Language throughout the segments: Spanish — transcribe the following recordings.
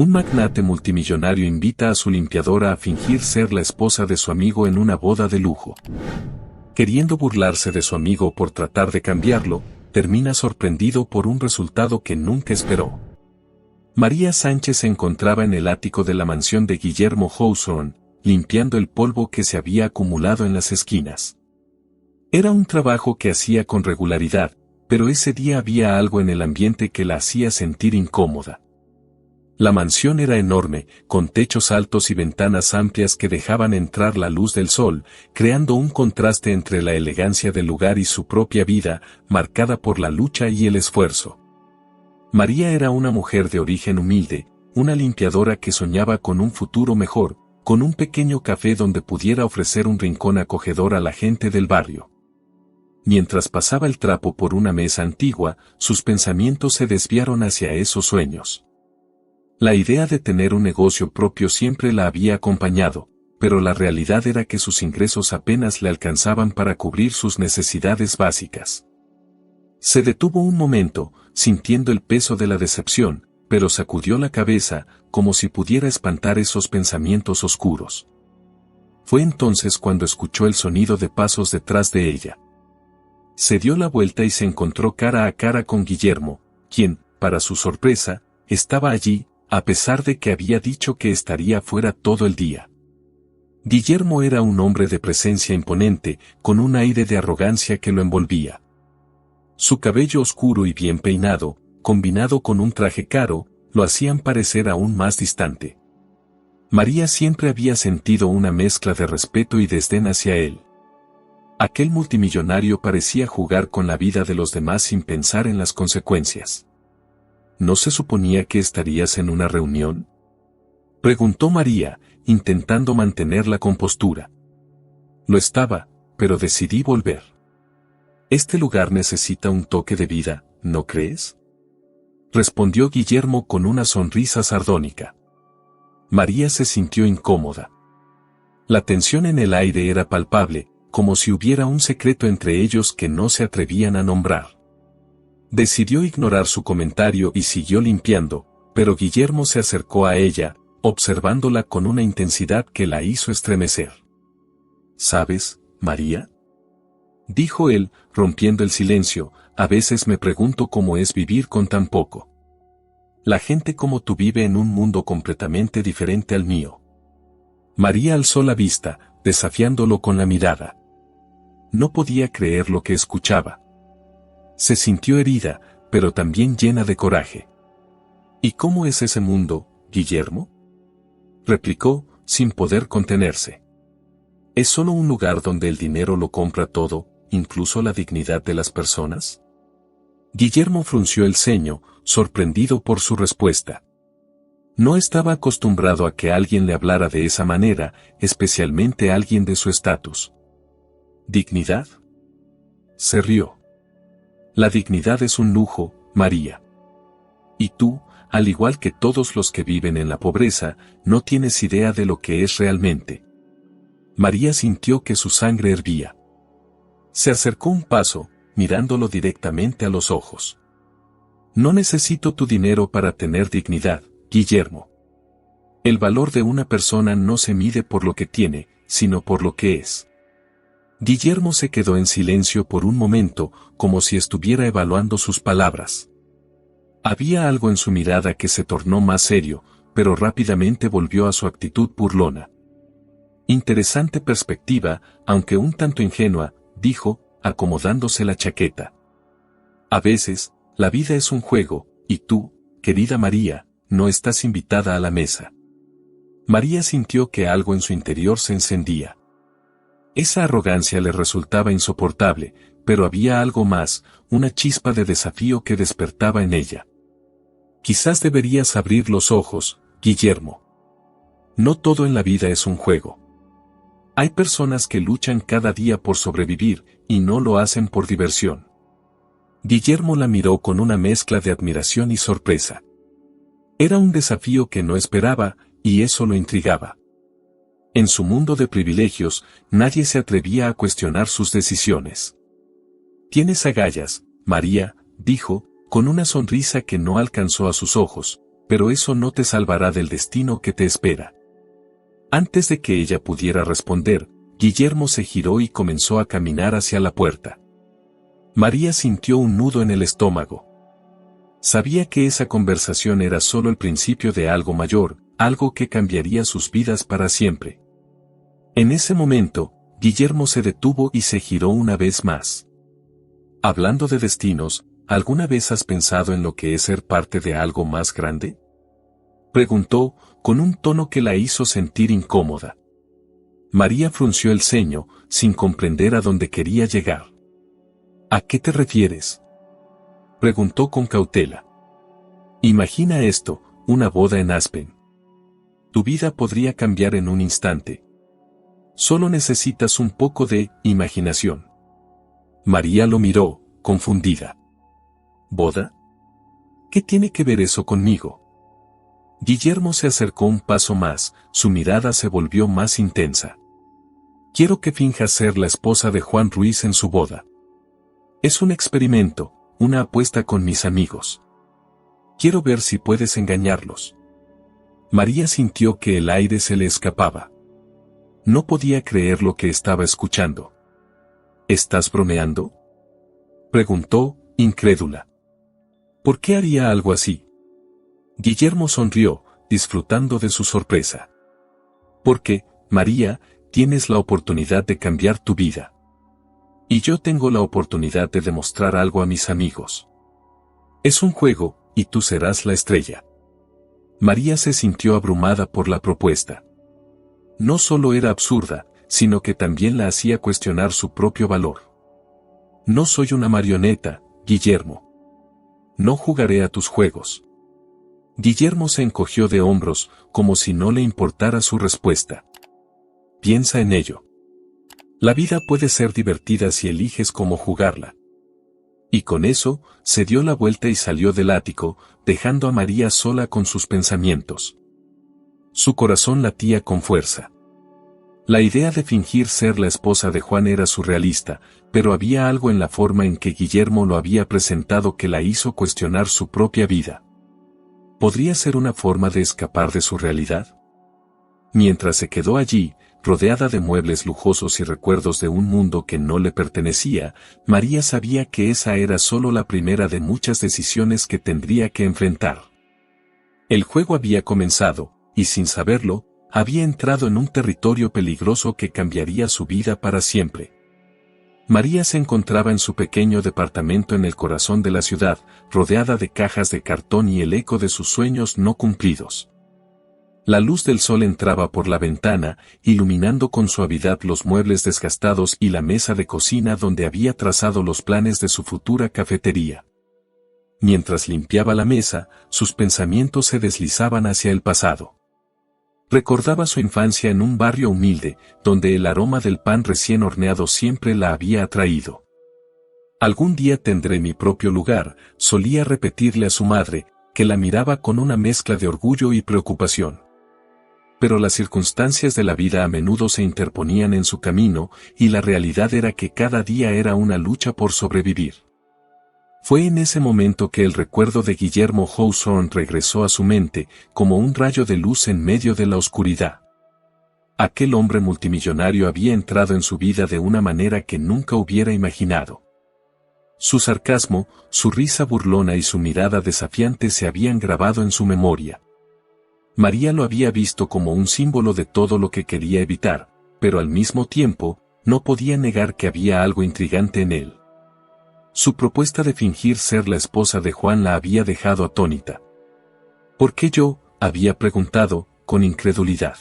Un magnate multimillonario invita a su limpiadora a fingir ser la esposa de su amigo en una boda de lujo. Queriendo burlarse de su amigo por tratar de cambiarlo, termina sorprendido por un resultado que nunca esperó. María Sánchez se encontraba en el ático de la mansión de Guillermo Hawthorne, limpiando el polvo que se había acumulado en las esquinas. Era un trabajo que hacía con regularidad, pero ese día había algo en el ambiente que la hacía sentir incómoda. La mansión era enorme, con techos altos y ventanas amplias que dejaban entrar la luz del sol, creando un contraste entre la elegancia del lugar y su propia vida, marcada por la lucha y el esfuerzo. María era una mujer de origen humilde, una limpiadora que soñaba con un futuro mejor, con un pequeño café donde pudiera ofrecer un rincón acogedor a la gente del barrio. Mientras pasaba el trapo por una mesa antigua, sus pensamientos se desviaron hacia esos sueños. La idea de tener un negocio propio siempre la había acompañado, pero la realidad era que sus ingresos apenas le alcanzaban para cubrir sus necesidades básicas. Se detuvo un momento, sintiendo el peso de la decepción, pero sacudió la cabeza, como si pudiera espantar esos pensamientos oscuros. Fue entonces cuando escuchó el sonido de pasos detrás de ella. Se dio la vuelta y se encontró cara a cara con Guillermo, quien, para su sorpresa, estaba allí, a pesar de que había dicho que estaría fuera todo el día. Guillermo era un hombre de presencia imponente, con un aire de arrogancia que lo envolvía. Su cabello oscuro y bien peinado, combinado con un traje caro, lo hacían parecer aún más distante. María siempre había sentido una mezcla de respeto y desdén hacia él. Aquel multimillonario parecía jugar con la vida de los demás sin pensar en las consecuencias. ¿No se suponía que estarías en una reunión?, preguntó María, intentando mantener la compostura. Lo estaba, pero decidí volver. Este lugar necesita un toque de vida, ¿no crees?, respondió Guillermo con una sonrisa sardónica. María se sintió incómoda. La tensión en el aire era palpable, como si hubiera un secreto entre ellos que no se atrevían a nombrar. Decidió ignorar su comentario y siguió limpiando, pero Guillermo se acercó a ella, observándola con una intensidad que la hizo estremecer. ¿Sabes, María?, dijo él, rompiendo el silencio, a veces me pregunto cómo es vivir con tan poco. La gente como tú vive en un mundo completamente diferente al mío. María alzó la vista, desafiándolo con la mirada. No podía creer lo que escuchaba. Se sintió herida, pero también llena de coraje. ¿Y cómo es ese mundo, Guillermo?, replicó, sin poder contenerse. ¿Es solo un lugar donde el dinero lo compra todo, incluso la dignidad de las personas? Guillermo frunció el ceño, sorprendido por su respuesta. No estaba acostumbrado a que alguien le hablara de esa manera, especialmente alguien de su estatus. ¿Dignidad?, se rió. La dignidad es un lujo, María. Y tú, al igual que todos los que viven en la pobreza, no tienes idea de lo que es realmente. María sintió que su sangre hervía. Se acercó un paso, mirándolo directamente a los ojos. No necesito tu dinero para tener dignidad, Guillermo. El valor de una persona no se mide por lo que tiene, sino por lo que es. Guillermo se quedó en silencio por un momento, como si estuviera evaluando sus palabras. Había algo en su mirada que se tornó más serio, pero rápidamente volvió a su actitud burlona. Interesante perspectiva, aunque un tanto ingenua, dijo, acomodándose la chaqueta. A veces, la vida es un juego, y tú, querida María, no estás invitada a la mesa. María sintió que algo en su interior se encendía. Esa arrogancia le resultaba insoportable, pero había algo más, una chispa de desafío que despertaba en ella. Quizás deberías abrir los ojos, Guillermo. No todo en la vida es un juego. Hay personas que luchan cada día por sobrevivir, y no lo hacen por diversión. Guillermo la miró con una mezcla de admiración y sorpresa. Era un desafío que no esperaba, y eso lo intrigaba. En su mundo de privilegios, nadie se atrevía a cuestionar sus decisiones. Tienes agallas, María, dijo, con una sonrisa que no alcanzó a sus ojos, pero eso no te salvará del destino que te espera. Antes de que ella pudiera responder, Guillermo se giró y comenzó a caminar hacia la puerta. María sintió un nudo en el estómago. Sabía que esa conversación era solo el principio de algo mayor, algo que cambiaría sus vidas para siempre. En ese momento, Guillermo se detuvo y se giró una vez más. Hablando de destinos, ¿alguna vez has pensado en lo que es ser parte de algo más grande? Preguntó, con un tono que la hizo sentir incómoda. María frunció el ceño, sin comprender a dónde quería llegar. ¿A qué te refieres?, preguntó con cautela. Imagina esto, una boda en Aspen. Tu vida podría cambiar en un instante. Solo necesitas un poco de imaginación. María lo miró, confundida. ¿Boda? ¿Qué tiene que ver eso conmigo? Guillermo se acercó un paso más, su mirada se volvió más intensa. Quiero que finjas ser la esposa de Juan Ruiz en su boda. Es un experimento, una apuesta con mis amigos. Quiero ver si puedes engañarlos. María sintió que el aire se le escapaba. No podía creer lo que estaba escuchando. ¿Estás bromeando?, preguntó, incrédula. ¿Por qué haría algo así? Guillermo sonrió, disfrutando de su sorpresa. Porque, María, tienes la oportunidad de cambiar tu vida. Y yo tengo la oportunidad de demostrar algo a mis amigos. Es un juego, y tú serás la estrella. María se sintió abrumada por la propuesta. No solo era absurda, sino que también la hacía cuestionar su propio valor. No soy una marioneta, Guillermo. No jugaré a tus juegos. Guillermo se encogió de hombros, como si no le importara su respuesta. Piensa en ello. La vida puede ser divertida si eliges cómo jugarla. Y con eso, se dio la vuelta y salió del ático, dejando a María sola con sus pensamientos. Su corazón latía con fuerza. La idea de fingir ser la esposa de Juan era surrealista, pero había algo en la forma en que Guillermo lo había presentado que la hizo cuestionar su propia vida. ¿Podría ser una forma de escapar de su realidad? Mientras se quedó allí, rodeada de muebles lujosos y recuerdos de un mundo que no le pertenecía, María sabía que esa era solo la primera de muchas decisiones que tendría que enfrentar. El juego había comenzado, y sin saberlo, había entrado en un territorio peligroso que cambiaría su vida para siempre. María se encontraba en su pequeño departamento en el corazón de la ciudad, rodeada de cajas de cartón y el eco de sus sueños no cumplidos. La luz del sol entraba por la ventana, iluminando con suavidad los muebles desgastados y la mesa de cocina donde había trazado los planes de su futura cafetería. Mientras limpiaba la mesa, sus pensamientos se deslizaban hacia el pasado. Recordaba su infancia en un barrio humilde, donde el aroma del pan recién horneado siempre la había atraído. Algún día tendré mi propio lugar, solía repetirle a su madre, que la miraba con una mezcla de orgullo y preocupación. Pero las circunstancias de la vida a menudo se interponían en su camino, y la realidad era que cada día era una lucha por sobrevivir. Fue en ese momento que el recuerdo de Guillermo Hawthorne regresó a su mente, como un rayo de luz en medio de la oscuridad. Aquel hombre multimillonario había entrado en su vida de una manera que nunca hubiera imaginado. Su sarcasmo, su risa burlona y su mirada desafiante se habían grabado en su memoria. María lo había visto como un símbolo de todo lo que quería evitar, pero al mismo tiempo, no podía negar que había algo intrigante en él. Su propuesta de fingir ser la esposa de Juan la había dejado atónita. ¿Por qué yo?, había preguntado, con incredulidad.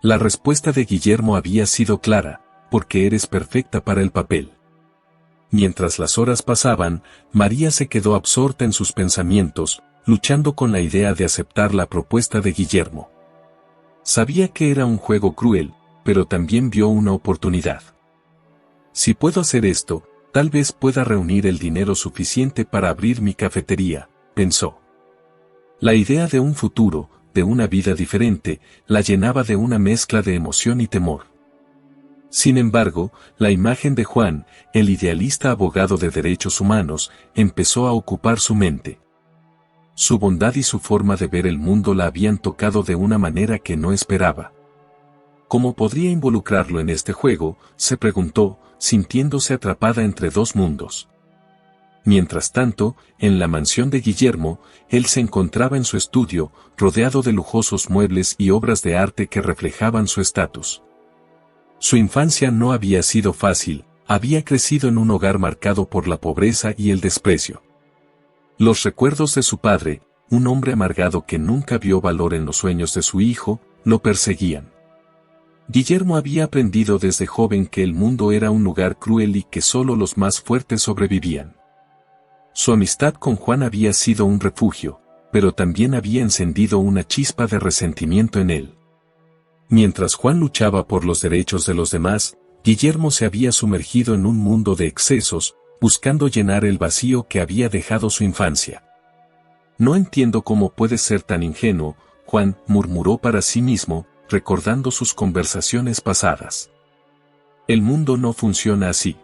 La respuesta de Guillermo había sido clara, porque eres perfecta para el papel. Mientras las horas pasaban, María se quedó absorta en sus pensamientos, luchando con la idea de aceptar la propuesta de Guillermo. Sabía que era un juego cruel, pero también vio una oportunidad. Si puedo hacer esto, tal vez pueda reunir el dinero suficiente para abrir mi cafetería, pensó. La idea de un futuro, de una vida diferente, la llenaba de una mezcla de emoción y temor. Sin embargo, la imagen de Juan, el idealista abogado de derechos humanos, empezó a ocupar su mente. Su bondad y su forma de ver el mundo la habían tocado de una manera que no esperaba. ¿Cómo podría involucrarlo en este juego?, se preguntó, sintiéndose atrapada entre dos mundos. Mientras tanto, en la mansión de Guillermo, él se encontraba en su estudio, rodeado de lujosos muebles y obras de arte que reflejaban su estatus. Su infancia no había sido fácil, había crecido en un hogar marcado por la pobreza y el desprecio. Los recuerdos de su padre, un hombre amargado que nunca vio valor en los sueños de su hijo, lo perseguían. Guillermo había aprendido desde joven que el mundo era un lugar cruel y que solo los más fuertes sobrevivían. Su amistad con Juan había sido un refugio, pero también había encendido una chispa de resentimiento en él. Mientras Juan luchaba por los derechos de los demás, Guillermo se había sumergido en un mundo de excesos, buscando llenar el vacío que había dejado su infancia. «No entiendo cómo puedes ser tan ingenuo», Juan murmuró para sí mismo, recordando sus conversaciones pasadas. «El mundo no funciona así».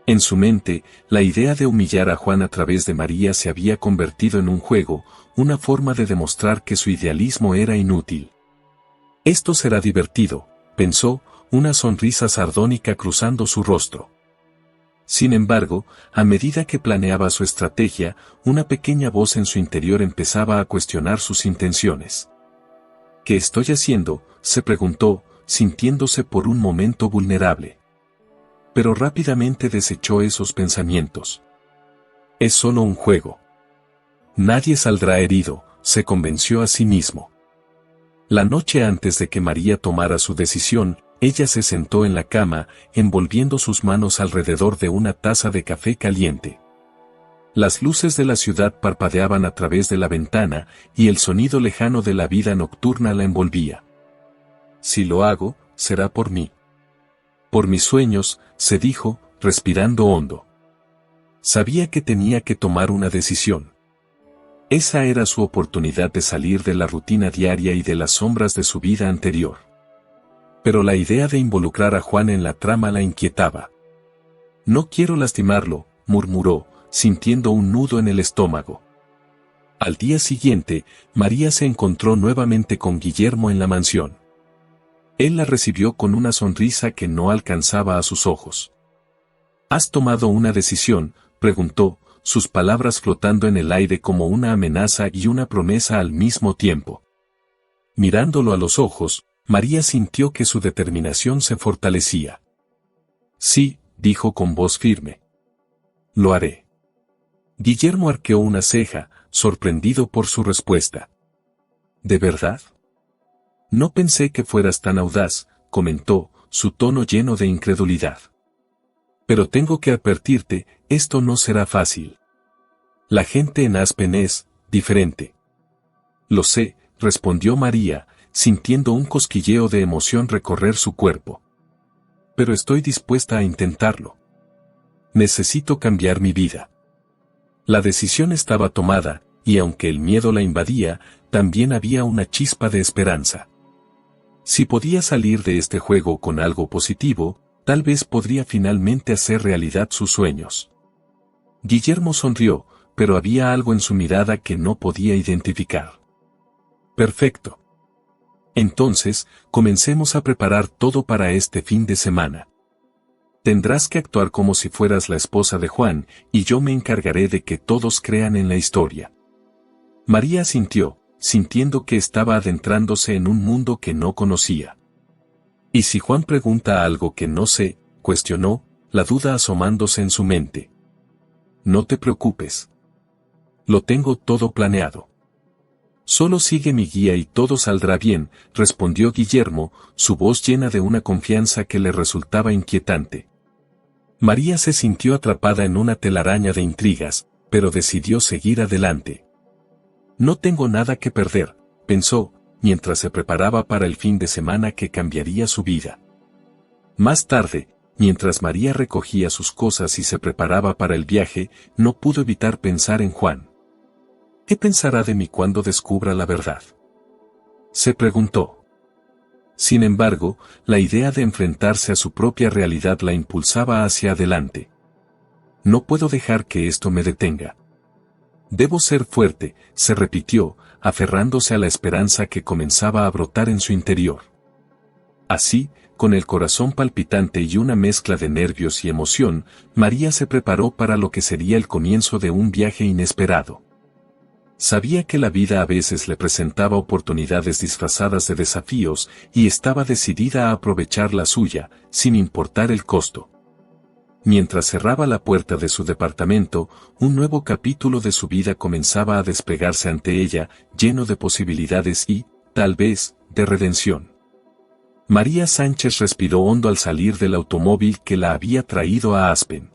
En su mente, la idea de humillar a Juan a través de María se había convertido en un juego, una forma de demostrar que su idealismo era inútil. «Esto será divertido», pensó, una sonrisa sardónica cruzando su rostro. Sin embargo, a medida que planeaba su estrategia, una pequeña voz en su interior empezaba a cuestionar sus intenciones. «¿Qué estoy haciendo?», se preguntó, sintiéndose por un momento vulnerable. Pero rápidamente desechó esos pensamientos. «Es solo un juego. Nadie saldrá herido», se convenció a sí mismo. La noche antes de que María tomara su decisión, ella se sentó en la cama, envolviendo sus manos alrededor de una taza de café caliente. Las luces de la ciudad parpadeaban a través de la ventana, y el sonido lejano de la vida nocturna la envolvía. «Si lo hago, será por mí. Por mis sueños», se dijo, respirando hondo. Sabía que tenía que tomar una decisión. Esa era su oportunidad de salir de la rutina diaria y de las sombras de su vida anterior. Pero la idea de involucrar a Juan en la trama la inquietaba. «No quiero lastimarlo», murmuró, sintiendo un nudo en el estómago. Al día siguiente, María se encontró nuevamente con Guillermo en la mansión. Él la recibió con una sonrisa que no alcanzaba a sus ojos. «¿Has tomado una decisión?», preguntó, sus palabras flotando en el aire como una amenaza y una promesa al mismo tiempo. Mirándolo a los ojos, María sintió que su determinación se fortalecía. «Sí», dijo con voz firme. «Lo haré». Guillermo arqueó una ceja, sorprendido por su respuesta. «¿De verdad? No pensé que fueras tan audaz», comentó, su tono lleno de incredulidad. «Pero tengo que advertirte, esto no será fácil. La gente en Aspen es diferente». «Lo sé», respondió María, sintiendo un cosquilleo de emoción recorrer su cuerpo. «Pero estoy dispuesta a intentarlo. Necesito cambiar mi vida». La decisión estaba tomada, y aunque el miedo la invadía, también había una chispa de esperanza. Si podía salir de este juego con algo positivo, tal vez podría finalmente hacer realidad sus sueños. Guillermo sonrió, pero había algo en su mirada que no podía identificar. «Perfecto. Entonces, comencemos a preparar todo para este fin de semana. Tendrás que actuar como si fueras la esposa de Juan, y yo me encargaré de que todos crean en la historia». María asintió, sintiendo que estaba adentrándose en un mundo que no conocía. «¿Y si Juan pregunta algo que no sé?», cuestionó, la duda asomándose en su mente. «No te preocupes. Lo tengo todo planeado. Solo sigue mi guía y todo saldrá bien», respondió Guillermo, su voz llena de una confianza que le resultaba inquietante. María se sintió atrapada en una telaraña de intrigas, pero decidió seguir adelante. «No tengo nada que perder», pensó, mientras se preparaba para el fin de semana que cambiaría su vida. Más tarde, mientras María recogía sus cosas y se preparaba para el viaje, no pudo evitar pensar en Juan. «¿Qué pensará de mí cuando descubra la verdad?», se preguntó. Sin embargo, la idea de enfrentarse a su propia realidad la impulsaba hacia adelante. «No puedo dejar que esto me detenga. Debo ser fuerte, se repitió, aferrándose a la esperanza que comenzaba a brotar en su interior. Así, con el corazón palpitante y una mezcla de nervios y emoción, María se preparó para lo que sería el comienzo de un viaje inesperado. Sabía que la vida a veces le presentaba oportunidades disfrazadas de desafíos y estaba decidida a aprovechar la suya, sin importar el costo. Mientras cerraba la puerta de su departamento, un nuevo capítulo de su vida comenzaba a desplegarse ante ella, lleno de posibilidades y, tal vez, de redención. María Sánchez respiró hondo al salir del automóvil que la había traído a Aspen.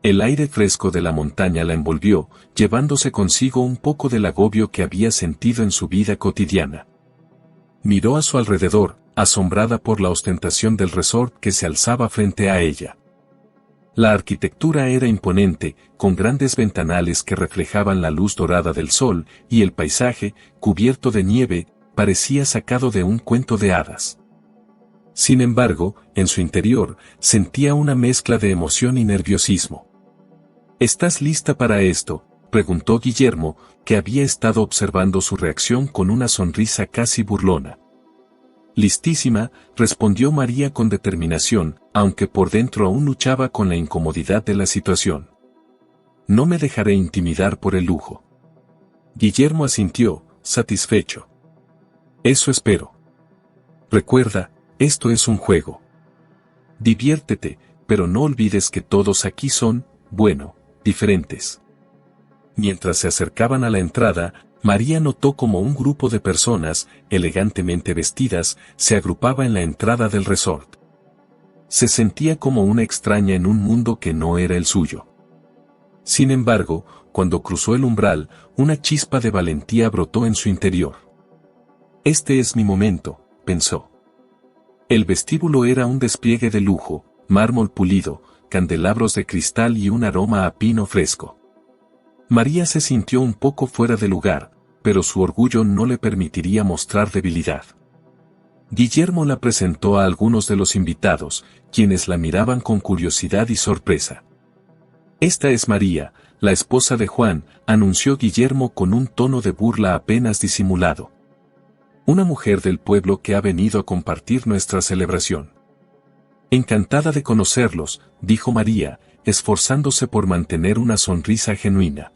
El aire fresco de la montaña la envolvió, llevándose consigo un poco del agobio que había sentido en su vida cotidiana. Miró a su alrededor, asombrada por la ostentación del resort que se alzaba frente a ella. La arquitectura era imponente, con grandes ventanales que reflejaban la luz dorada del sol, y el paisaje, cubierto de nieve, parecía sacado de un cuento de hadas. Sin embargo, en su interior, sentía una mezcla de emoción y nerviosismo. ¿Estás lista para esto?, preguntó Guillermo, que había estado observando su reacción con una sonrisa casi burlona. Listísima, respondió María con determinación, aunque por dentro aún luchaba con la incomodidad de la situación. No me dejaré intimidar por el lujo. Guillermo asintió, satisfecho. Eso espero. Recuerda, esto es un juego. Diviértete, pero no olvides que todos aquí son, bueno, diferentes. Mientras se acercaban a la entrada, María notó como un grupo de personas, elegantemente vestidas, se agrupaba en la entrada del resort. Se sentía como una extraña en un mundo que no era el suyo. Sin embargo, cuando cruzó el umbral, una chispa de valentía brotó en su interior. Este es mi momento, pensó. El vestíbulo era un despliegue de lujo, mármol pulido, candelabros de cristal y un aroma a pino fresco. María se sintió un poco fuera de lugar, pero su orgullo no le permitiría mostrar debilidad. Guillermo la presentó a algunos de los invitados, quienes la miraban con curiosidad y sorpresa. Esta es María, la esposa de Juan, anunció Guillermo con un tono de burla apenas disimulado. Una mujer del pueblo que ha venido a compartir nuestra celebración. Encantada de conocerlos, dijo María, esforzándose por mantener una sonrisa genuina.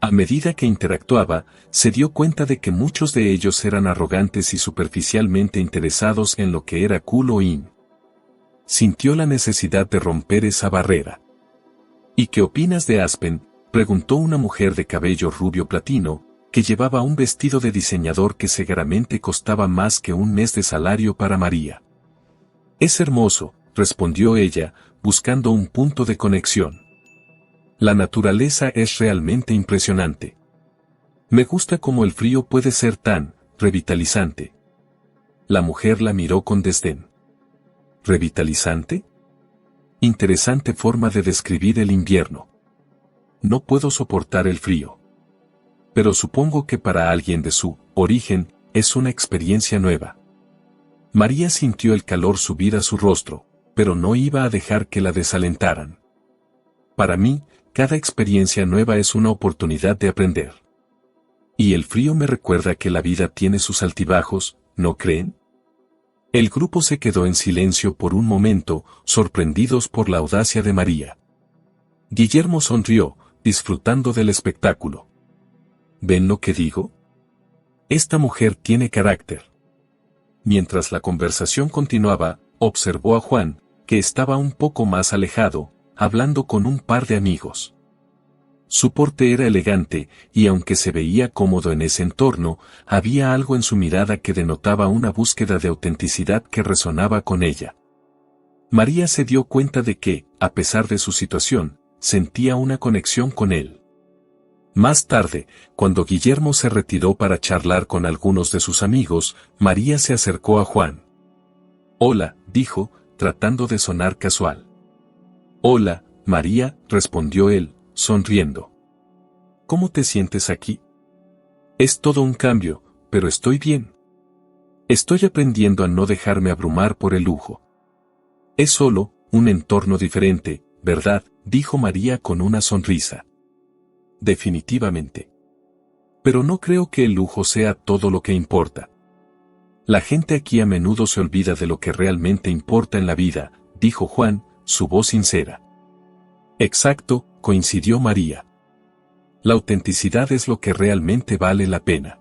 A medida que interactuaba, se dio cuenta de que muchos de ellos eran arrogantes y superficialmente interesados en lo que era cool o in. Sintió la necesidad de romper esa barrera. ¿Y qué opinas de Aspen?, preguntó una mujer de cabello rubio platino, que llevaba un vestido de diseñador que seguramente costaba más que un mes de salario para María. Es hermoso, respondió ella, buscando un punto de conexión. La naturaleza es realmente impresionante. Me gusta cómo el frío puede ser tan revitalizante. La mujer la miró con desdén. ¿Revitalizante? Interesante forma de describir el invierno. No puedo soportar el frío. Pero supongo que para alguien de su origen, es una experiencia nueva. María sintió el calor subir a su rostro, pero no iba a dejar que la desalentaran. Para mí, cada experiencia nueva es una oportunidad de aprender. Y el frío me recuerda que la vida tiene sus altibajos, ¿no creen? El grupo se quedó en silencio por un momento, sorprendidos por la audacia de María. Guillermo sonrió, disfrutando del espectáculo. ¿Ven lo que digo? Esta mujer tiene carácter. Mientras la conversación continuaba, observó a Juan, que estaba un poco más alejado, hablando con un par de amigos. Su porte era elegante, y aunque se veía cómodo en ese entorno, había algo en su mirada que denotaba una búsqueda de autenticidad que resonaba con ella. María se dio cuenta de que, a pesar de su situación, sentía una conexión con él. Más tarde, cuando Guillermo se retiró para charlar con algunos de sus amigos, María se acercó a Juan. «Hola», dijo, tratando de sonar casual. «Hola, María», respondió él, sonriendo. «¿Cómo te sientes aquí?» «Es todo un cambio, pero estoy bien. Estoy aprendiendo a no dejarme abrumar por el lujo. Es solo un entorno diferente, ¿verdad?», dijo María con una sonrisa. definitivamente. Pero no creo que el lujo sea todo lo que importa. La gente aquí a menudo se olvida de lo que realmente importa en la vida, dijo Juan, su voz sincera. Exacto, coincidió María. La autenticidad es lo que realmente vale la pena.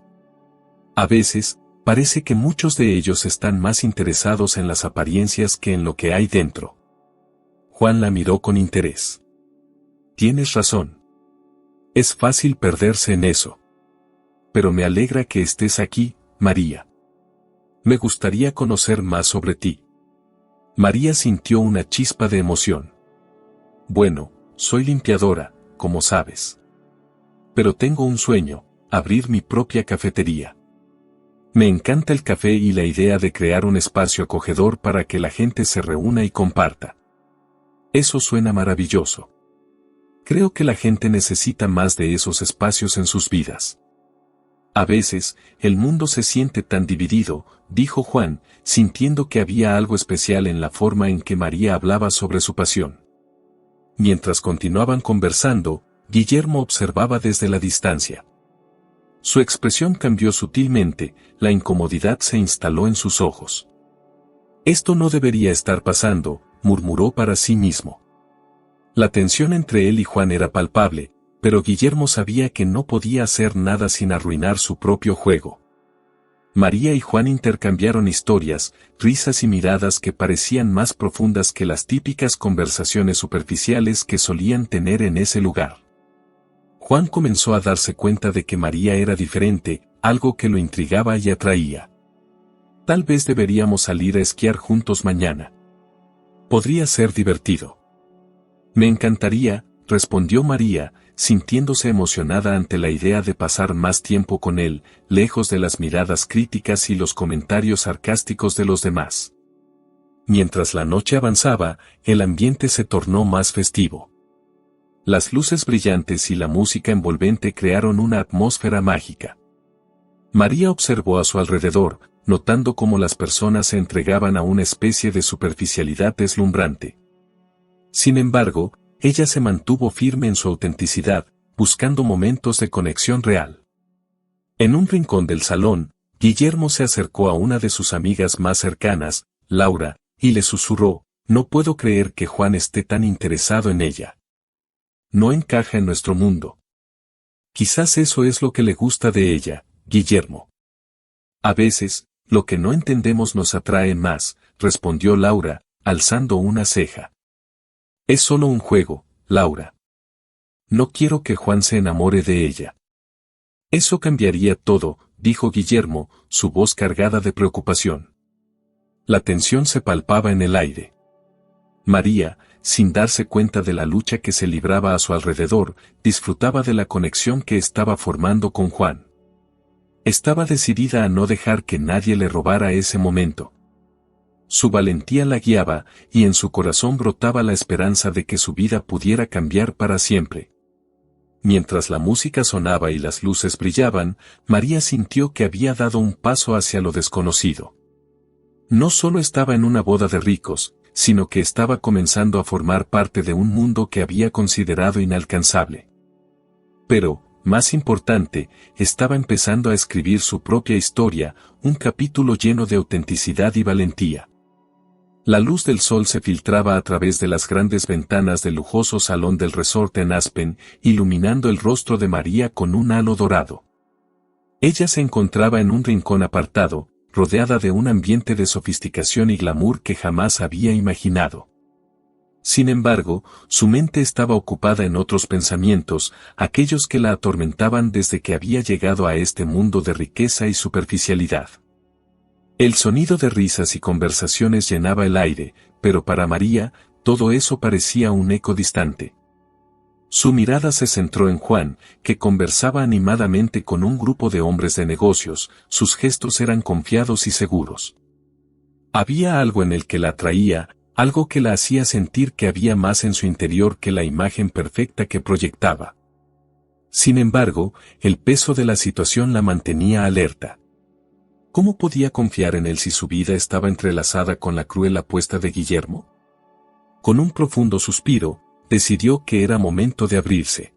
A veces, parece que muchos de ellos están más interesados en las apariencias que en lo que hay dentro. Juan la miró con interés. Tienes razón. Es fácil perderse en eso. Pero me alegra que estés aquí, María. Me gustaría conocer más sobre ti. María sintió una chispa de emoción. Bueno, soy limpiadora, como sabes. Pero tengo un sueño, abrir mi propia cafetería. Me encanta el café y la idea de crear un espacio acogedor para que la gente se reúna y comparta. Eso suena maravilloso. Creo que la gente necesita más de esos espacios en sus vidas. A veces, el mundo se siente tan dividido, dijo Juan, sintiendo que había algo especial en la forma en que María hablaba sobre su pasión. Mientras continuaban conversando, Guillermo observaba desde la distancia. Su expresión cambió sutilmente, la incomodidad se instaló en sus ojos. Esto no debería estar pasando, murmuró para sí mismo. La tensión entre él y Juan era palpable, pero Guillermo sabía que no podía hacer nada sin arruinar su propio juego. María y Juan intercambiaron historias, risas y miradas que parecían más profundas que las típicas conversaciones superficiales que solían tener en ese lugar. Juan comenzó a darse cuenta de que María era diferente, algo que lo intrigaba y atraía. Tal vez deberíamos salir a esquiar juntos mañana. Podría ser divertido. Me encantaría, respondió María, sintiéndose emocionada ante la idea de pasar más tiempo con él, lejos de las miradas críticas y los comentarios sarcásticos de los demás. Mientras la noche avanzaba, el ambiente se tornó más festivo. Las luces brillantes y la música envolvente crearon una atmósfera mágica. María observó a su alrededor, notando cómo las personas se entregaban a una especie de superficialidad deslumbrante. Sin embargo, ella se mantuvo firme en su autenticidad, buscando momentos de conexión real. En un rincón del salón, Guillermo se acercó a una de sus amigas más cercanas, Laura, y le susurró, «No puedo creer que Juan esté tan interesado en ella. No encaja en nuestro mundo». Quizás eso es lo que le gusta de ella, Guillermo. A veces, lo que no entendemos nos atrae más, respondió Laura, alzando una ceja. Es solo un juego, Laura. No quiero que Juan se enamore de ella. Eso cambiaría todo, dijo Guillermo, su voz cargada de preocupación. La tensión se palpaba en el aire. María, sin darse cuenta de la lucha que se libraba a su alrededor, disfrutaba de la conexión que estaba formando con Juan. Estaba decidida a no dejar que nadie le robara ese momento. Su valentía la guiaba, y en su corazón brotaba la esperanza de que su vida pudiera cambiar para siempre. Mientras la música sonaba y las luces brillaban, María sintió que había dado un paso hacia lo desconocido. No solo estaba en una boda de ricos, sino que estaba comenzando a formar parte de un mundo que había considerado inalcanzable. Pero, más importante, estaba empezando a escribir su propia historia, un capítulo lleno de autenticidad y valentía. La luz del sol se filtraba a través de las grandes ventanas del lujoso salón del resort en Aspen, iluminando el rostro de María con un halo dorado. Ella se encontraba en un rincón apartado, rodeada de un ambiente de sofisticación y glamour que jamás había imaginado. Sin embargo, su mente estaba ocupada en otros pensamientos, aquellos que la atormentaban desde que había llegado a este mundo de riqueza y superficialidad. El sonido de risas y conversaciones llenaba el aire, pero para María, todo eso parecía un eco distante. Su mirada se centró en Juan, que conversaba animadamente con un grupo de hombres de negocios, sus gestos eran confiados y seguros. Había algo en el que la atraía, algo que la hacía sentir que había más en su interior que la imagen perfecta que proyectaba. Sin embargo, el peso de la situación la mantenía alerta. ¿Cómo podía confiar en él si su vida estaba entrelazada con la cruel apuesta de Guillermo? Con un profundo suspiro, decidió que era momento de abrirse.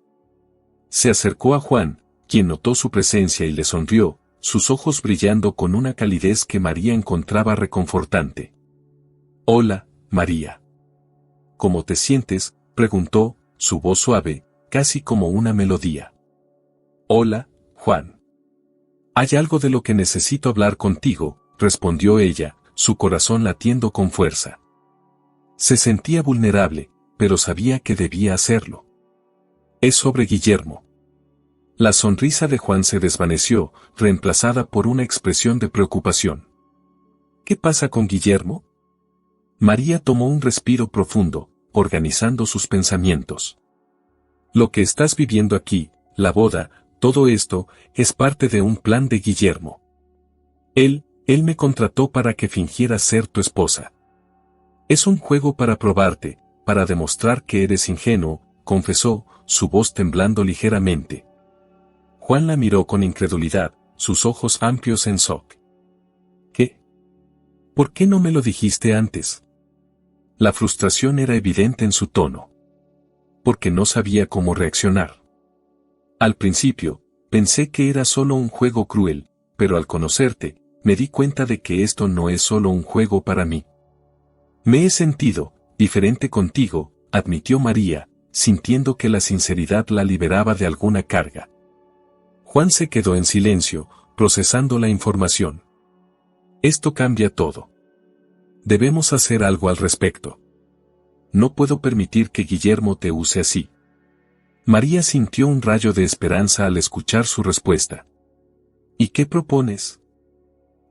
Se acercó a Juan, quien notó su presencia y le sonrió, sus ojos brillando con una calidez que María encontraba reconfortante. «Hola, María. ¿Cómo te sientes?», preguntó, su voz suave, casi como una melodía. «Hola, Juan. Hay algo de lo que necesito hablar contigo», respondió ella, su corazón latiendo con fuerza. Se sentía vulnerable, pero sabía que debía hacerlo. «Es sobre Guillermo». La sonrisa de Juan se desvaneció, reemplazada por una expresión de preocupación. «¿Qué pasa con Guillermo?». María tomó un respiro profundo, organizando sus pensamientos. «Lo que estás viviendo aquí, la boda, todo esto, es parte de un plan de Guillermo. Él me contrató para que fingiera ser tu esposa. Es un juego para probarte, para demostrar que eres ingenuo», confesó, su voz temblando ligeramente. Juan la miró con incredulidad, sus ojos amplios en shock. «¿Qué? ¿Por qué no me lo dijiste antes?». La frustración era evidente en su tono. «Porque no sabía cómo reaccionar. Al principio, pensé que era solo un juego cruel, pero al conocerte, me di cuenta de que esto no es solo un juego para mí. Me he sentido diferente contigo», admitió María, sintiendo que la sinceridad la liberaba de alguna carga. Juan se quedó en silencio, procesando la información. «Esto cambia todo. Debemos hacer algo al respecto. No puedo permitir que Guillermo te use así». María sintió un rayo de esperanza al escuchar su respuesta. «¿Y qué propones?».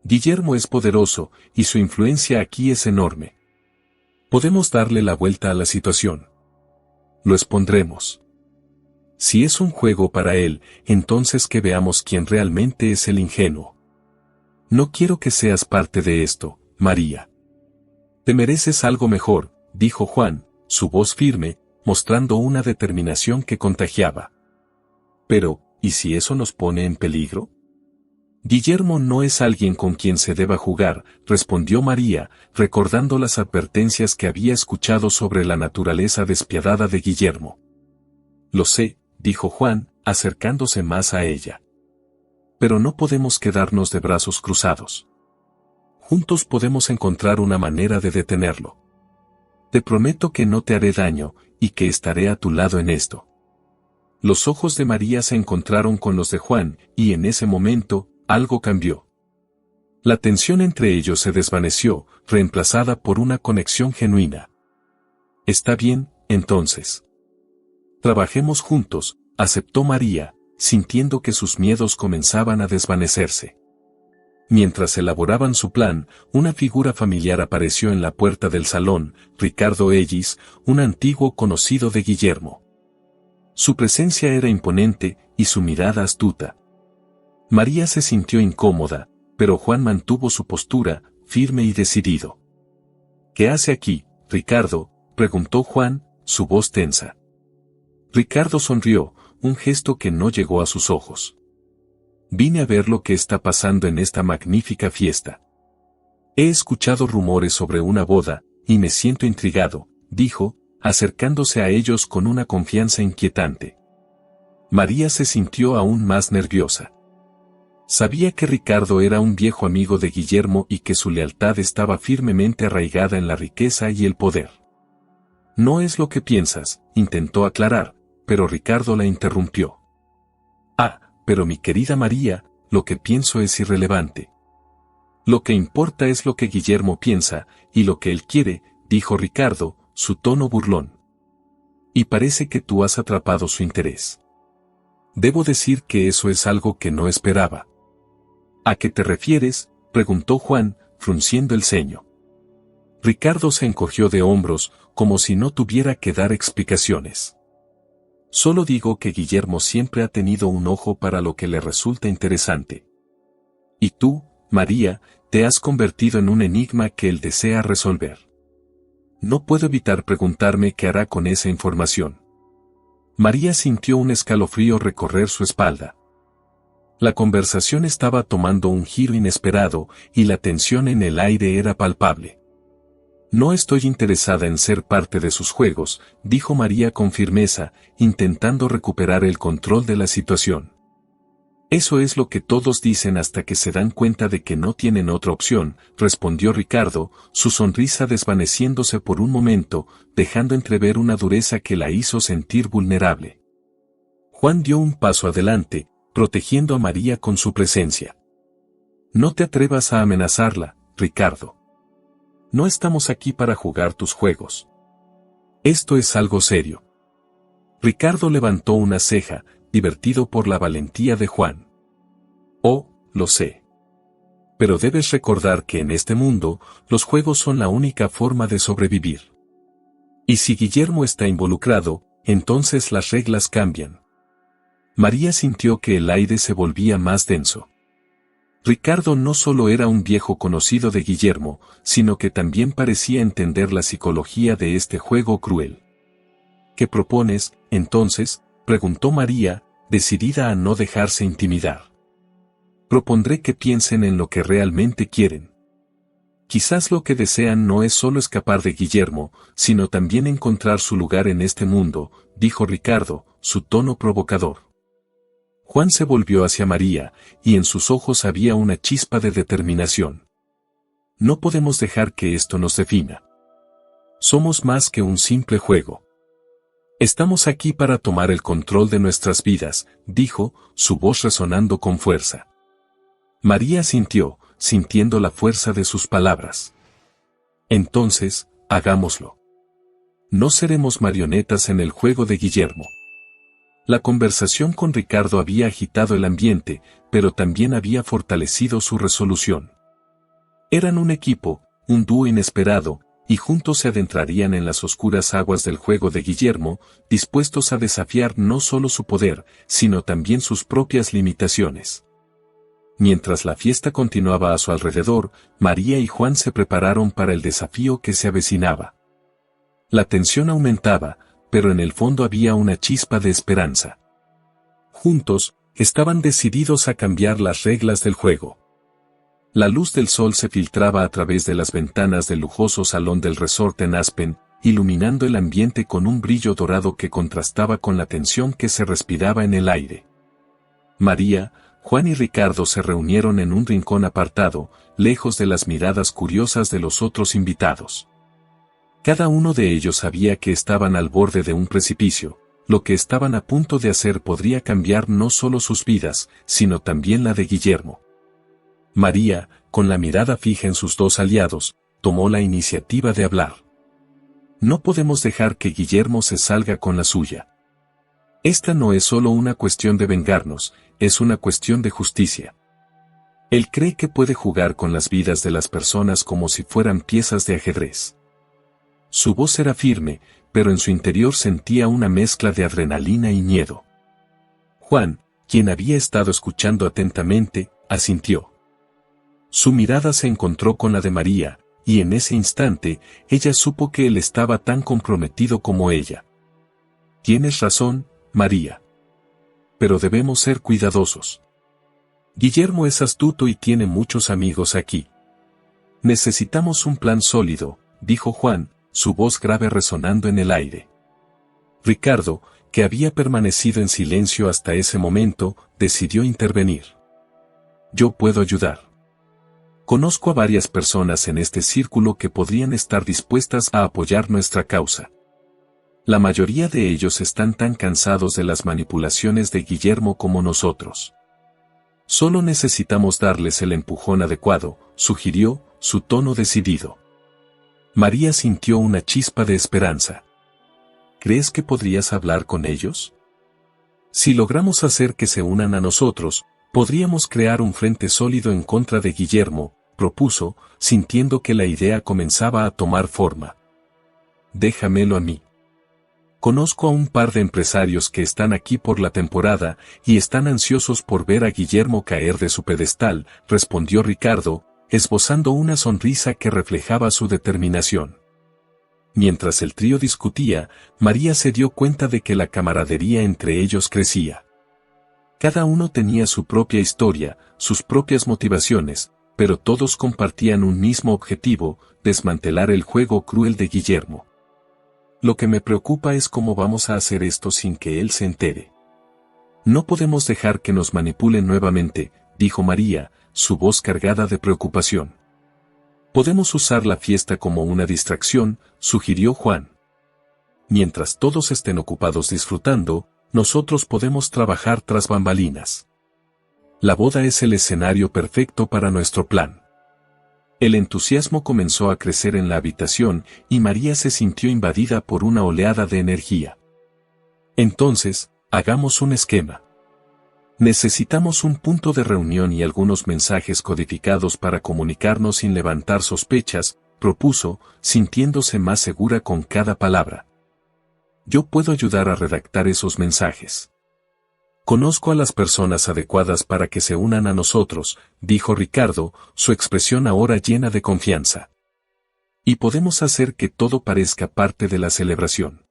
«Guillermo es poderoso, y su influencia aquí es enorme. Podemos darle la vuelta a la situación. Lo expondremos. Si es un juego para él, entonces que veamos quién realmente es el ingenuo. No quiero que seas parte de esto, María. Te mereces algo mejor», dijo Juan, su voz firme, mostrando una determinación que contagiaba. «Pero, ¿y si eso nos pone en peligro?». «Guillermo no es alguien con quien se deba jugar», respondió María, recordando las advertencias que había escuchado sobre la naturaleza despiadada de Guillermo. «Lo sé», dijo Juan, acercándose más a ella. «Pero no podemos quedarnos de brazos cruzados. Juntos podemos encontrar una manera de detenerlo. Te prometo que no te haré daño, y que estaré a tu lado en esto». Los ojos de María se encontraron con los de Juan, y en ese momento, algo cambió. La tensión entre ellos se desvaneció, reemplazada por una conexión genuina. «Está bien, entonces. Trabajemos juntos», aceptó María, sintiendo que sus miedos comenzaban a desvanecerse. Mientras elaboraban su plan, una figura familiar apareció en la puerta del salón, Ricardo Ellis, un antiguo conocido de Guillermo. Su presencia era imponente, y su mirada astuta. María se sintió incómoda, pero Juan mantuvo su postura, firme y decidido. «¿Qué hace aquí, Ricardo?», preguntó Juan, su voz tensa. Ricardo sonrió, un gesto que no llegó a sus ojos. «Vine a ver lo que está pasando en esta magnífica fiesta. He escuchado rumores sobre una boda, y me siento intrigado», dijo, acercándose a ellos con una confianza inquietante. María se sintió aún más nerviosa. Sabía que Ricardo era un viejo amigo de Guillermo y que su lealtad estaba firmemente arraigada en la riqueza y el poder. «No es lo que piensas», intentó aclarar, pero Ricardo la interrumpió. «Ah, pero mi querida María, lo que pienso es irrelevante. Lo que importa es lo que Guillermo piensa, y lo que él quiere», dijo Ricardo, su tono burlón. «Y parece que tú has atrapado su interés. Debo decir que eso es algo que no esperaba». «¿A qué te refieres?», preguntó Juan, frunciendo el ceño. Ricardo se encogió de hombros, como si no tuviera que dar explicaciones. «Solo digo que Guillermo siempre ha tenido un ojo para lo que le resulta interesante. Y tú, María, te has convertido en un enigma que él desea resolver. No puedo evitar preguntarme qué hará con esa información». María sintió un escalofrío recorrer su espalda. La conversación estaba tomando un giro inesperado, y la tensión en el aire era palpable. No estoy interesada en ser parte de sus juegos, dijo María con firmeza, intentando recuperar el control de la situación. Eso es lo que todos dicen hasta que se dan cuenta de que no tienen otra opción, respondió Ricardo, su sonrisa desvaneciéndose por un momento, dejando entrever una dureza que la hizo sentir vulnerable. Juan dio un paso adelante, protegiendo a María con su presencia. No te atrevas a amenazarla, Ricardo. No estamos aquí para jugar tus juegos. Esto es algo serio. Ricardo levantó una ceja, divertido por la valentía de Juan. Oh, lo sé. Pero debes recordar que en este mundo, los juegos son la única forma de sobrevivir. Y si Guillermo está involucrado, entonces las reglas cambian. María sintió que el aire se volvía más denso. Ricardo no solo era un viejo conocido de Guillermo, sino que también parecía entender la psicología de este juego cruel. ¿Qué propones, entonces?, preguntó María, decidida a no dejarse intimidar. Propondré que piensen en lo que realmente quieren. Quizás lo que desean no es solo escapar de Guillermo, sino también encontrar su lugar en este mundo, dijo Ricardo, su tono provocador. Juan se volvió hacia María, y en sus ojos había una chispa de determinación. No podemos dejar que esto nos defina. Somos más que un simple juego. Estamos aquí para tomar el control de nuestras vidas, dijo, su voz resonando con fuerza. María asintió, sintiendo la fuerza de sus palabras. Entonces, hagámoslo. No seremos marionetas en el juego de Guillermo. La conversación con Ricardo había agitado el ambiente, pero también había fortalecido su resolución. Eran un equipo, un dúo inesperado, y juntos se adentrarían en las oscuras aguas del juego de Guillermo, dispuestos a desafiar no solo su poder, sino también sus propias limitaciones. Mientras la fiesta continuaba a su alrededor, María y Juan se prepararon para el desafío que se avecinaba. La tensión aumentaba, pero en el fondo había una chispa de esperanza. Juntos, estaban decididos a cambiar las reglas del juego. La luz del sol se filtraba a través de las ventanas del lujoso salón del resort en Aspen, iluminando el ambiente con un brillo dorado que contrastaba con la tensión que se respiraba en el aire. María, Juan y Ricardo se reunieron en un rincón apartado, lejos de las miradas curiosas de los otros invitados. Cada uno de ellos sabía que estaban al borde de un precipicio, lo que estaban a punto de hacer podría cambiar no solo sus vidas, sino también la de Guillermo. María, con la mirada fija en sus dos aliados, tomó la iniciativa de hablar. No podemos dejar que Guillermo se salga con la suya. Esta no es solo una cuestión de vengarnos, es una cuestión de justicia. Él cree que puede jugar con las vidas de las personas como si fueran piezas de ajedrez. Su voz era firme, pero en su interior sentía una mezcla de adrenalina y miedo. Juan, quien había estado escuchando atentamente, asintió. Su mirada se encontró con la de María, y en ese instante, ella supo que él estaba tan comprometido como ella. Tienes razón, María. Pero debemos ser cuidadosos. Guillermo es astuto y tiene muchos amigos aquí. Necesitamos un plan sólido, dijo Juan, su voz grave resonando en el aire. Ricardo, que había permanecido en silencio hasta ese momento, decidió intervenir. Yo puedo ayudar. Conozco a varias personas en este círculo que podrían estar dispuestas a apoyar nuestra causa. La mayoría de ellos están tan cansados de las manipulaciones de Guillermo como nosotros. Solo necesitamos darles el empujón adecuado, sugirió, su tono decidido. María sintió una chispa de esperanza. ¿Crees que podrías hablar con ellos? Si logramos hacer que se unan a nosotros, podríamos crear un frente sólido en contra de Guillermo, propuso, sintiendo que la idea comenzaba a tomar forma. Déjamelo a mí. Conozco a un par de empresarios que están aquí por la temporada y están ansiosos por ver a Guillermo caer de su pedestal, respondió Ricardo, esbozando una sonrisa que reflejaba su determinación. Mientras el trío discutía, María se dio cuenta de que la camaradería entre ellos crecía. Cada uno tenía su propia historia, sus propias motivaciones, pero todos compartían un mismo objetivo: desmantelar el juego cruel de Guillermo. Lo que me preocupa es cómo vamos a hacer esto sin que él se entere. No podemos dejar que nos manipulen nuevamente, dijo María, su voz cargada de preocupación. Podemos usar la fiesta como una distracción, sugirió Juan. Mientras todos estén ocupados disfrutando, nosotros podemos trabajar tras bambalinas. La boda es el escenario perfecto para nuestro plan. El entusiasmo comenzó a crecer en la habitación y María se sintió invadida por una oleada de energía. Entonces, hagamos un esquema. Necesitamos un punto de reunión y algunos mensajes codificados para comunicarnos sin levantar sospechas, propuso, sintiéndose más segura con cada palabra. Yo puedo ayudar a redactar esos mensajes. Conozco a las personas adecuadas para que se unan a nosotros, dijo Ricardo, su expresión ahora llena de confianza. Y podemos hacer que todo parezca parte de la celebración.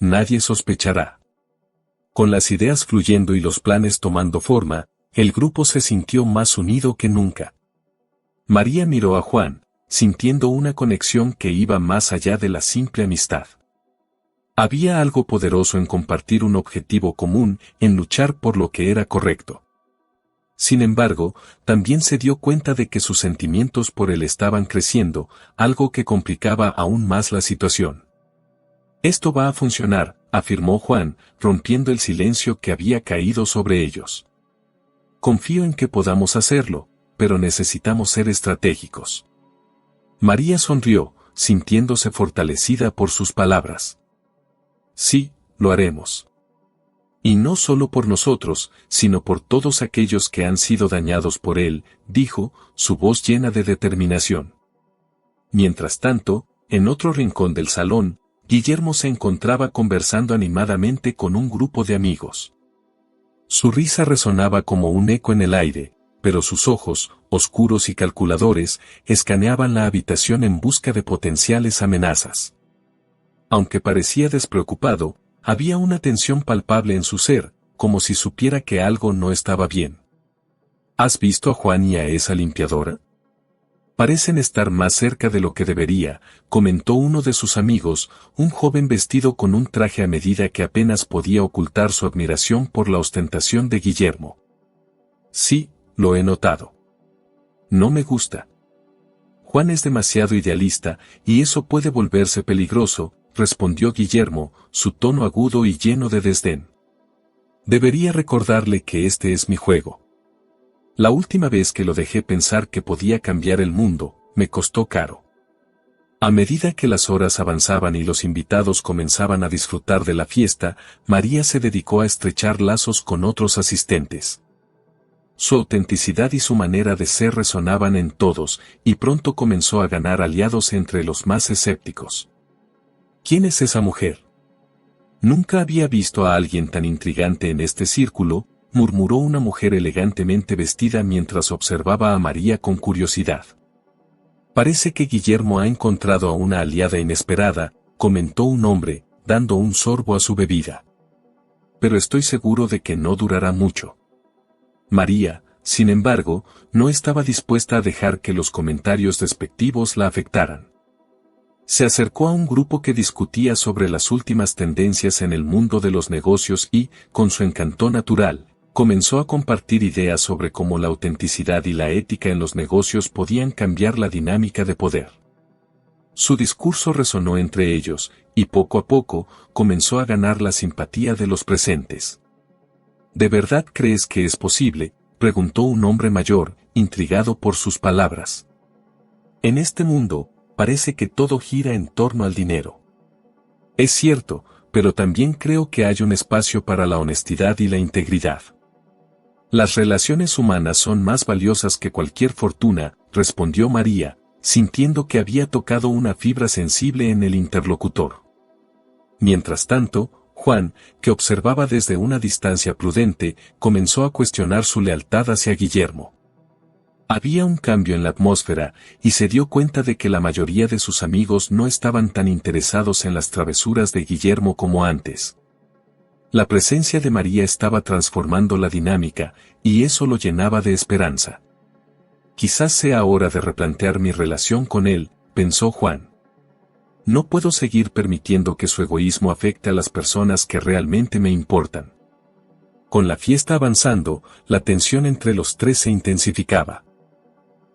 Nadie sospechará. Con las ideas fluyendo y los planes tomando forma, el grupo se sintió más unido que nunca. María miró a Juan, sintiendo una conexión que iba más allá de la simple amistad. Había algo poderoso en compartir un objetivo común, en luchar por lo que era correcto. Sin embargo, también se dio cuenta de que sus sentimientos por él estaban creciendo, algo que complicaba aún más la situación. Esto va a funcionar, afirmó Juan, rompiendo el silencio que había caído sobre ellos. Confío en que podamos hacerlo, pero necesitamos ser estratégicos. María sonrió, sintiéndose fortalecida por sus palabras. Sí, lo haremos. Y no solo por nosotros, sino por todos aquellos que han sido dañados por él, dijo, su voz llena de determinación. Mientras tanto, en otro rincón del salón, Guillermo se encontraba conversando animadamente con un grupo de amigos. Su risa resonaba como un eco en el aire, pero sus ojos, oscuros y calculadores, escaneaban la habitación en busca de potenciales amenazas. Aunque parecía despreocupado, había una tensión palpable en su ser, como si supiera que algo no estaba bien. ¿Has visto a Juan y a esa limpiadora? Parecen estar más cerca de lo que debería, comentó uno de sus amigos, un joven vestido con un traje a medida que apenas podía ocultar su admiración por la ostentación de Guillermo. Sí, lo he notado. No me gusta. Juan es demasiado idealista, y eso puede volverse peligroso, respondió Guillermo, su tono agudo y lleno de desdén. Debería recordarle que este es mi juego. La última vez que lo dejé pensar que podía cambiar el mundo, me costó caro. A medida que las horas avanzaban y los invitados comenzaban a disfrutar de la fiesta, María se dedicó a estrechar lazos con otros asistentes. Su autenticidad y su manera de ser resonaban en todos, y pronto comenzó a ganar aliados entre los más escépticos. ¿Quién es esa mujer? Nunca había visto a alguien tan intrigante en este círculo, murmuró una mujer elegantemente vestida mientras observaba a María con curiosidad. Parece que Guillermo ha encontrado a una aliada inesperada, comentó un hombre, dando un sorbo a su bebida. Pero estoy seguro de que no durará mucho. María, sin embargo, no estaba dispuesta a dejar que los comentarios despectivos la afectaran. Se acercó a un grupo que discutía sobre las últimas tendencias en el mundo de los negocios y, con su encanto natural, comenzó a compartir ideas sobre cómo la autenticidad y la ética en los negocios podían cambiar la dinámica de poder. Su discurso resonó entre ellos, y poco a poco, comenzó a ganar la simpatía de los presentes. ¿De verdad crees que es posible?, preguntó un hombre mayor, intrigado por sus palabras. En este mundo, parece que todo gira en torno al dinero. Es cierto, pero también creo que hay un espacio para la honestidad y la integridad. Las relaciones humanas son más valiosas que cualquier fortuna, respondió María, sintiendo que había tocado una fibra sensible en el interlocutor. Mientras tanto, Juan, que observaba desde una distancia prudente, comenzó a cuestionar su lealtad hacia Guillermo. Había un cambio en la atmósfera, y se dio cuenta de que la mayoría de sus amigos no estaban tan interesados en las travesuras de Guillermo como antes. La presencia de María estaba transformando la dinámica, y eso lo llenaba de esperanza. Quizás sea hora de replantear mi relación con él, pensó Juan. No puedo seguir permitiendo que su egoísmo afecte a las personas que realmente me importan. Con la fiesta avanzando, la tensión entre los tres se intensificaba.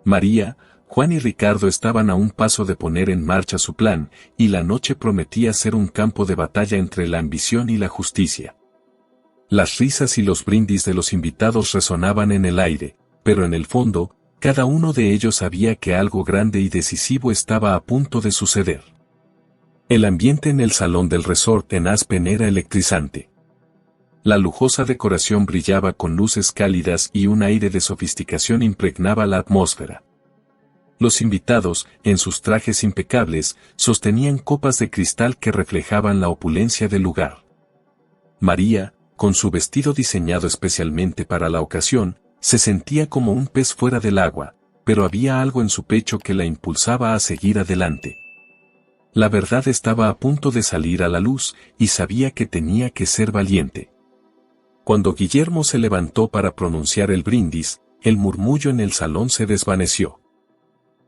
María, Juan y Ricardo estaban a un paso de poner en marcha su plan, y la noche prometía ser un campo de batalla entre la ambición y la justicia. Las risas y los brindis de los invitados resonaban en el aire, pero en el fondo, cada uno de ellos sabía que algo grande y decisivo estaba a punto de suceder. El ambiente en el salón del resort en Aspen era electrizante. La lujosa decoración brillaba con luces cálidas y un aire de sofisticación impregnaba la atmósfera. Los invitados, en sus trajes impecables, sostenían copas de cristal que reflejaban la opulencia del lugar. María, con su vestido diseñado especialmente para la ocasión, se sentía como un pez fuera del agua, pero había algo en su pecho que la impulsaba a seguir adelante. La verdad estaba a punto de salir a la luz, y sabía que tenía que ser valiente. Cuando Guillermo se levantó para pronunciar el brindis, el murmullo en el salón se desvaneció.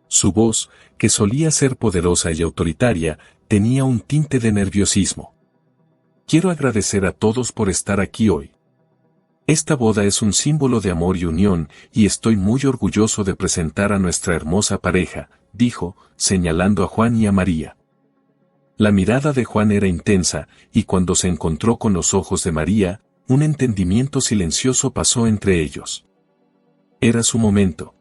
Su voz, que solía ser poderosa y autoritaria, tenía un tinte de nerviosismo. Quiero agradecer a todos por estar aquí hoy. Esta boda es un símbolo de amor y unión, y estoy muy orgulloso de presentar a nuestra hermosa pareja, dijo, señalando a Juan y a María. La mirada de Juan era intensa, y cuando se encontró con los ojos de María, un entendimiento silencioso pasó entre ellos. Era su momento.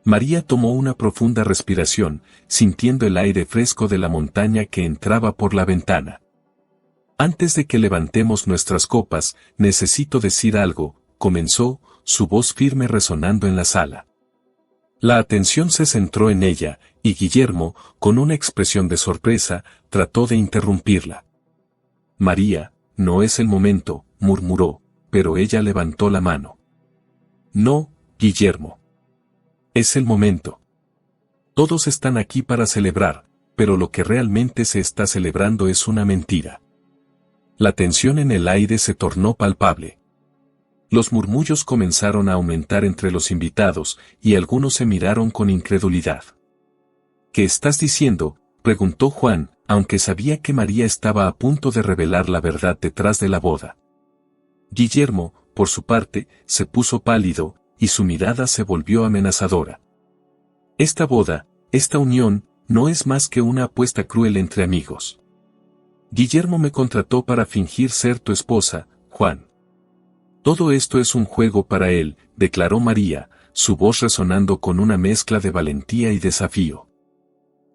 María tomó una profunda respiración, sintiendo el aire fresco de la montaña que entraba por la ventana. Antes de que levantemos nuestras copas, necesito decir algo, comenzó, su voz firme resonando en la sala. La atención se centró en ella, y Guillermo, con una expresión de sorpresa, trató de interrumpirla. María, no es el momento, murmuró, pero ella levantó la mano. No, Guillermo. Es el momento. Todos están aquí para celebrar, pero lo que realmente se está celebrando es una mentira. La tensión en el aire se tornó palpable. Los murmullos comenzaron a aumentar entre los invitados, y algunos se miraron con incredulidad. ¿Qué estás diciendo?, preguntó Juan, aunque sabía que María estaba a punto de revelar la verdad detrás de la boda. Guillermo, por su parte, se puso pálido, y su mirada se volvió amenazadora. Esta boda, esta unión, no es más que una apuesta cruel entre amigos. Guillermo me contrató para fingir ser tu esposa, Juan. Todo esto es un juego para él, declaró María, su voz resonando con una mezcla de valentía y desafío.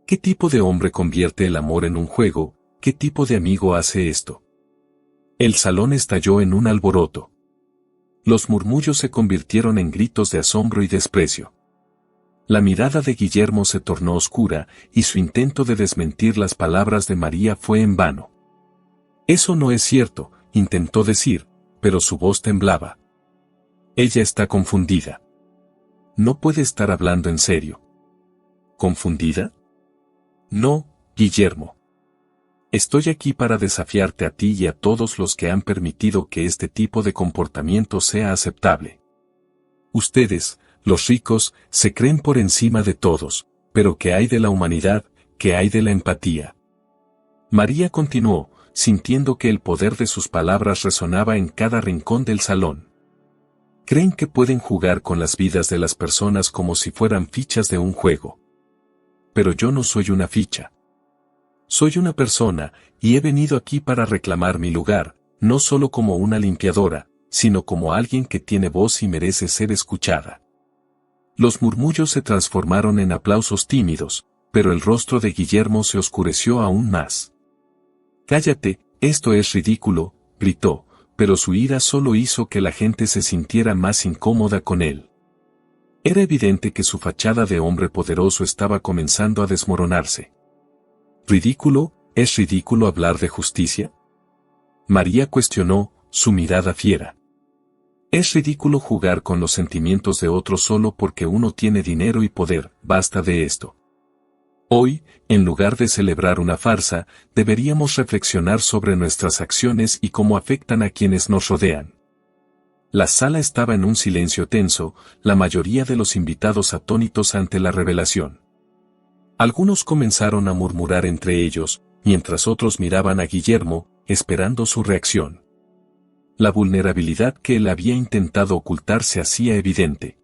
¿Qué tipo de hombre convierte el amor en un juego? ¿Qué tipo de amigo hace esto? El salón estalló en un alboroto. Los murmullos se convirtieron en gritos de asombro y desprecio. La mirada de Guillermo se tornó oscura, y su intento de desmentir las palabras de María fue en vano. Eso no es cierto, intentó decir, pero su voz temblaba. Ella está confundida. No puede estar hablando en serio. ¿Confundida? No, Guillermo. Estoy aquí para desafiarte a ti y a todos los que han permitido que este tipo de comportamiento sea aceptable. Ustedes, los ricos, se creen por encima de todos, pero ¿qué hay de la humanidad? ¿Qué hay de la empatía? María continuó, sintiendo que el poder de sus palabras resonaba en cada rincón del salón. Creen que pueden jugar con las vidas de las personas como si fueran fichas de un juego. Pero yo no soy una ficha. Soy una persona, y he venido aquí para reclamar mi lugar, no solo como una limpiadora, sino como alguien que tiene voz y merece ser escuchada. Los murmullos se transformaron en aplausos tímidos, pero el rostro de Guillermo se oscureció aún más. «Cállate, esto es ridículo», gritó, pero su ira solo hizo que la gente se sintiera más incómoda con él. Era evidente que su fachada de hombre poderoso estaba comenzando a desmoronarse. ¿Ridículo? ¿Es ridículo hablar de justicia? María cuestionó, su mirada fiera. Es ridículo jugar con los sentimientos de otros solo porque uno tiene dinero y poder, basta de esto. Hoy, en lugar de celebrar una farsa, deberíamos reflexionar sobre nuestras acciones y cómo afectan a quienes nos rodean. La sala estaba en un silencio tenso, la mayoría de los invitados atónitos ante la revelación. Algunos comenzaron a murmurar entre ellos, mientras otros miraban a Guillermo, esperando su reacción. La vulnerabilidad que él había intentado ocultar se hacía evidente.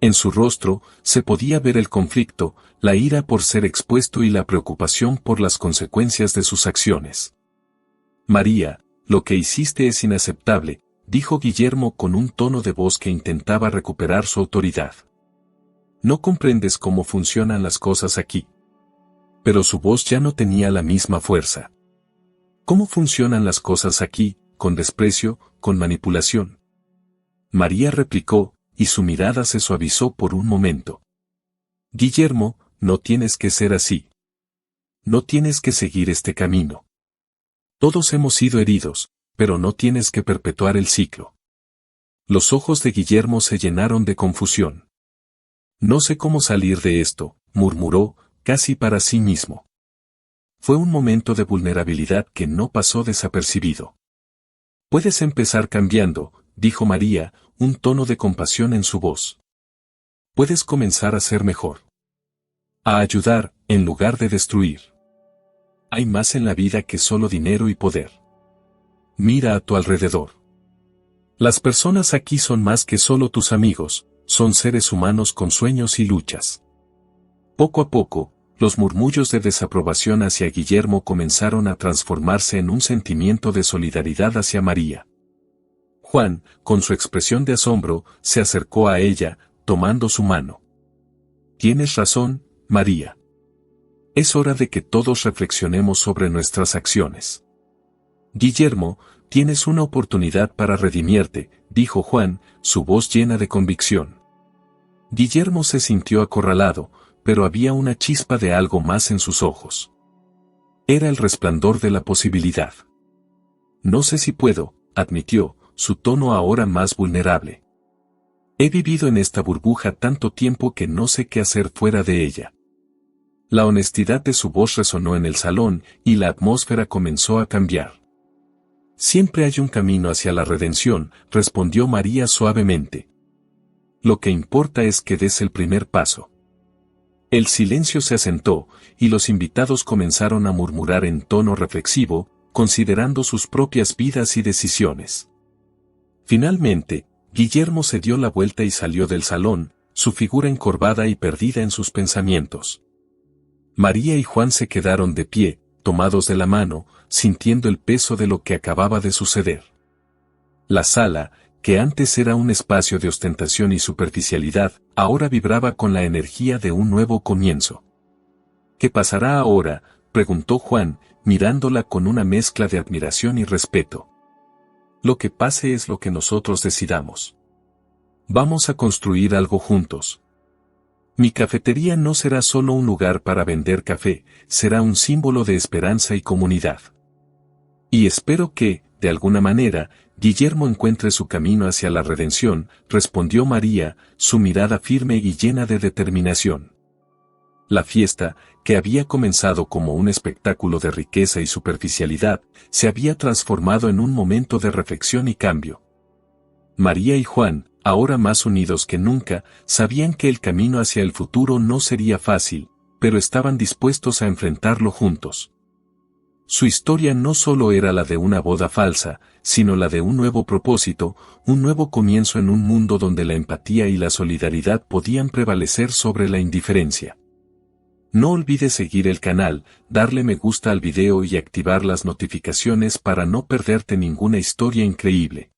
En su rostro se podía ver el conflicto, la ira por ser expuesto y la preocupación por las consecuencias de sus acciones. María, lo que hiciste es inaceptable, dijo Guillermo con un tono de voz que intentaba recuperar su autoridad. No comprendes cómo funcionan las cosas aquí. Pero su voz ya no tenía la misma fuerza. ¿Cómo funcionan las cosas aquí, con desprecio, con manipulación? María replicó, y su mirada se suavizó por un momento. Guillermo, no tienes que ser así. No tienes que seguir este camino. Todos hemos sido heridos, pero no tienes que perpetuar el ciclo. Los ojos de Guillermo se llenaron de confusión. No sé cómo salir de esto, murmuró, casi para sí mismo. Fue un momento de vulnerabilidad que no pasó desapercibido. Puedes empezar cambiando, dijo María, un tono de compasión en su voz. Puedes comenzar a ser mejor. A ayudar, en lugar de destruir. Hay más en la vida que solo dinero y poder. Mira a tu alrededor. Las personas aquí son más que solo tus amigos, son seres humanos con sueños y luchas. Poco a poco, los murmullos de desaprobación hacia Guillermo comenzaron a transformarse en un sentimiento de solidaridad hacia María. Juan, con su expresión de asombro, se acercó a ella, tomando su mano. Tienes razón, María. Es hora de que todos reflexionemos sobre nuestras acciones. Guillermo, tienes una oportunidad para redimirte, dijo Juan, su voz llena de convicción. Guillermo se sintió acorralado, pero había una chispa de algo más en sus ojos. Era el resplandor de la posibilidad. No sé si puedo, admitió, su tono ahora más vulnerable. He vivido en esta burbuja tanto tiempo que no sé qué hacer fuera de ella. La honestidad de su voz resonó en el salón y la atmósfera comenzó a cambiar. Siempre hay un camino hacia la redención, respondió María suavemente. Lo que importa es que des el primer paso. El silencio se asentó, y los invitados comenzaron a murmurar en tono reflexivo, considerando sus propias vidas y decisiones. Finalmente, Guillermo se dio la vuelta y salió del salón, su figura encorvada y perdida en sus pensamientos. María y Juan se quedaron de pie, tomados de la mano, sintiendo el peso de lo que acababa de suceder. La sala, que antes era un espacio de ostentación y superficialidad, ahora vibraba con la energía de un nuevo comienzo. ¿Qué pasará ahora?, preguntó Juan, mirándola con una mezcla de admiración y respeto. Lo que pase es lo que nosotros decidamos. Vamos a construir algo juntos. Mi cafetería no será solo un lugar para vender café, será un símbolo de esperanza y comunidad. Y espero que, de alguna manera, Guillermo encuentre su camino hacia la redención, respondió María, su mirada firme y llena de determinación. La fiesta, que había comenzado como un espectáculo de riqueza y superficialidad, se había transformado en un momento de reflexión y cambio. María y Juan, ahora más unidos que nunca, sabían que el camino hacia el futuro no sería fácil, pero estaban dispuestos a enfrentarlo juntos. Su historia no solo era la de una boda falsa, sino la de un nuevo propósito, un nuevo comienzo en un mundo donde la empatía y la solidaridad podían prevalecer sobre la indiferencia. No olvides seguir el canal, darle me gusta al video y activar las notificaciones para no perderte ninguna historia increíble.